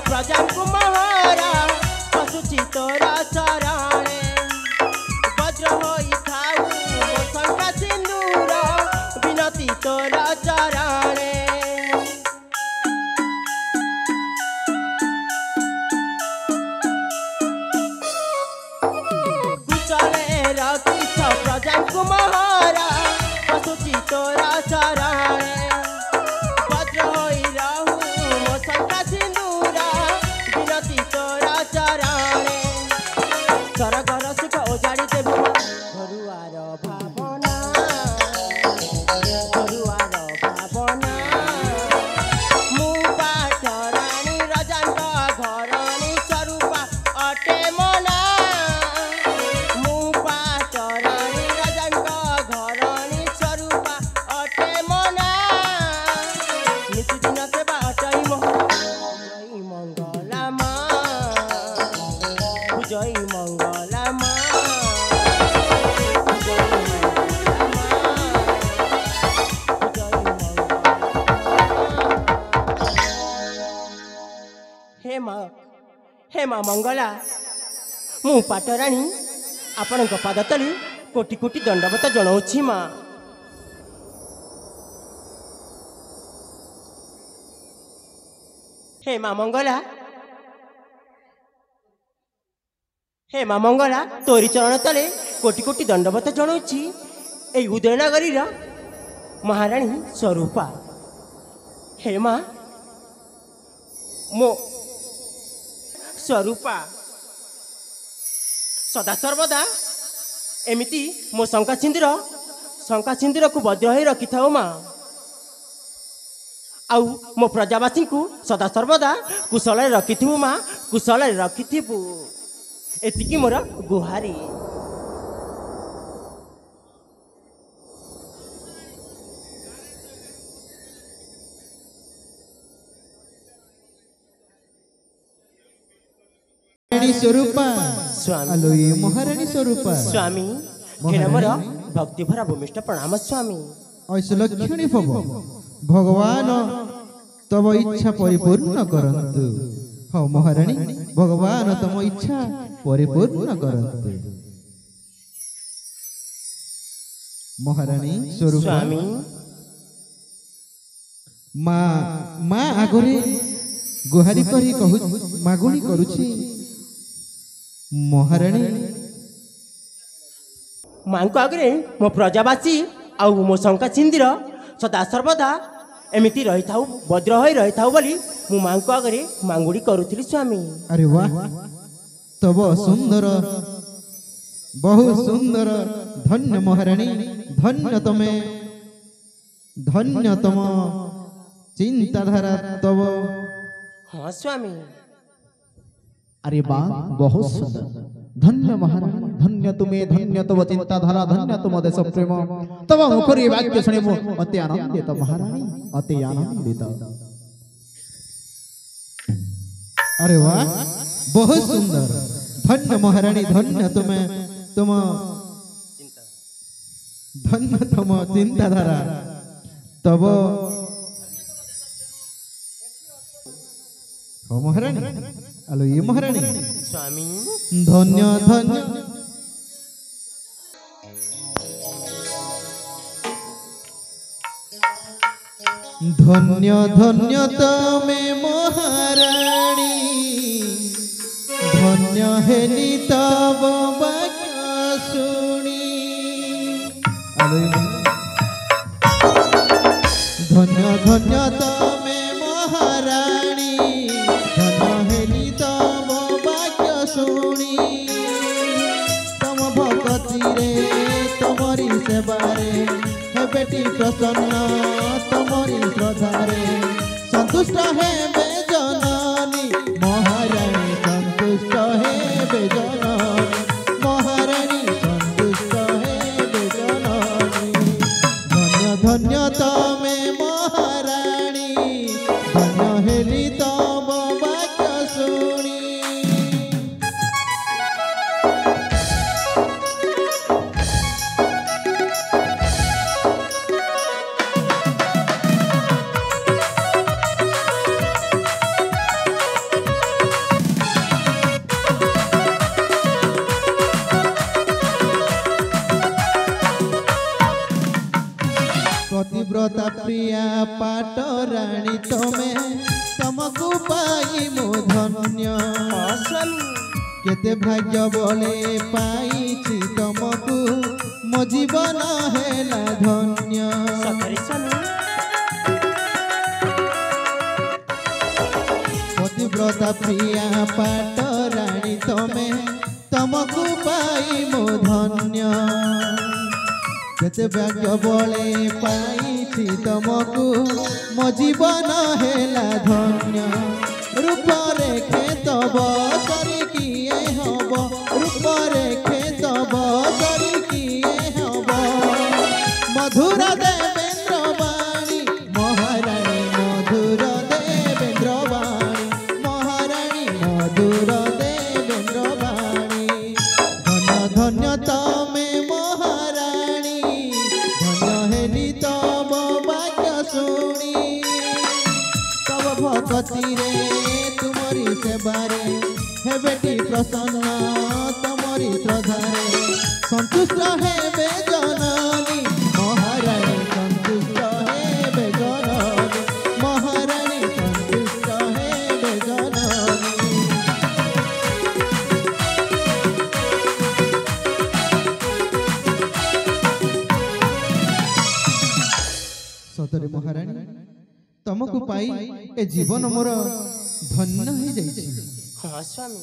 प्रजा को महारा पशुची तोरा चरणे वज्र होई थाऊ मो शंका सिंदूर विनती तोरा चरणे कुशले रखिछ प्रजा को महारा पशुची तोरा चरणे वज्र होई रहू मो शंका सिंदूर विनती तोरा चरणे सरगर सुख ओजाड़ी देबु घरुआर भावना घरुआर भावना मु पाटराणी रजांक घराणी स्वरूपा अटे मना मु पाटराणी रजांक घराणी स्वरूपा अटे मना नितिदिन सेवा अटई मंगला मा जय मंगला मा हे माँ मंगला मु पाटराणी आपण पाद तले कोटि कोटि दंडवत जनाऊँगी माँ हे माँ मंगला तोरी चरण तले कोटि कोटि दंडवत जनाऊँगी ए उदयनगरी महाराणी स्वरूपा हे माँ मो स्वरूपा सदा सर्वदा एमिति मो शंका सिंदूर को वज्र हो रखि था माँ आउ मो प्रजावासी को सदा सर्वदा कुशल रखि माँ कुशल रखि एतिकी मोर गुहारी स्वरूपा स्वामी आलो ये महारानी स्वरूपा स्वामी मोर भक्ति भरा भूमिष्ठ प्रणाम स्वामी ऐसलक्षणी भव भगवान तब इच्छा परिपूर्ण करन्तु हो महारानी भगवान तम इच्छा परिपूर्ण करन्तु महारानी स्वरूपा स्वामी माँ आगरे गुहारी करी कहु मागुणी करुछि महारानी माँ को आगे मो प्रजावासी आउ मो शंका सिंदूर सदा सर्वदा एमिति रही था वज्र हो रही था बोली मु माँ को आगे मांगुड़ी करुଥିଲି स्वामी अरे वाह तब सुंदर बहुत सुंदर धन्य महारानी धन्य तमे धन्य तम चिंताधारा तब हाँ स्वामी अरे वाह बहुत सुंदर धन्य महारानी धन्य तुम्हें धन्य तव चिंताधारा धन्य तुम देश प्रेम तब मुखरी वाक्य शुणी अति आनंदित महारानी अति आनंदित अरे वाह बहुत सुंदर धन्य महारानी धन्य तुम्हें तुम धन्य तुम चिंताधारा तब हो महारानी आलो ये महारानी स्वामी धन्य धन्य धन्य धन्य तमे महारानी धन्य हेली तब वाक्य शुणी धन्य धन्य तमे महारानी धन्य हेली तब वाक्य शुणी तम भक्ति रे तमरी सेवारे हे बेटी प्रसन्न तमरी श्रद्धारे संतुष्ट है बेजननी महारानी संतुष्ट है बेजननी महारानी संतुष्ट है बेजननी धन्य धन्य तमे महारानी धन्य हेली तब वाक्य शुणी पतिव्रता प्रिया पाटराणी तमे तुमको पाई मो धन्य हाँ स्वामी केते भाग्य बोले पाई तुमको मो जीवन हेला धन्य सतरे स्वामी पतिव्रता प्रिया पाटराणी तमे तुमको पाई मो धन्य केते भाग्य बोले पाई तुमको मो जीवन हेला धन्य रूप रेखे तब सरी किए हब रूप रेखे तब सरी किए हब मधुर देवेंद्र वाणी महाराणी मधुर देवेंद्र वाणी महाराणी मधुर देवेंद्र वाणी धन्य धन्य तमे महाराणी धन्य हेली तब वाक्य शुणी तब भक्ति रे तुमरी सेवारे हे बेटी प्रसन्न तुमरी श्रद्धारे संतुष्ट हेबे जननी महाराणी संतुष्ट हेबे जननी महाराणी संतुष्ट हेबे जननी सतरे महाराणी तुमको पाई ए जीवन मोर धन्य हो जाइछि हाँ स्वामी